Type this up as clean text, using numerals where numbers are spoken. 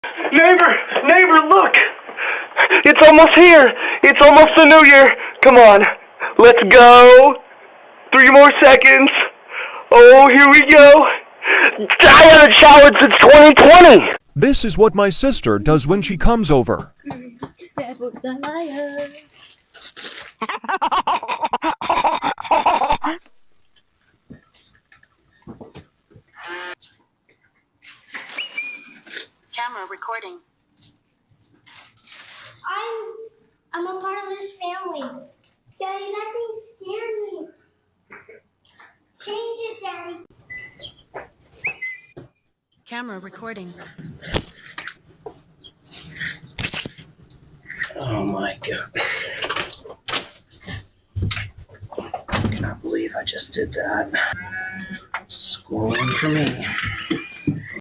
Neighbor, look! It's almost here! It's almost the new year! Come on, let's go! 3 more seconds! Oh, here we go! I haven't showered since 2020! This is what my sister does when she comes over. Camera recording. I'm a part of this family. Daddy, that thing scared me. Change it, Daddy. Camera recording. Oh my God. I cannot believe I just did that. Schooling for me.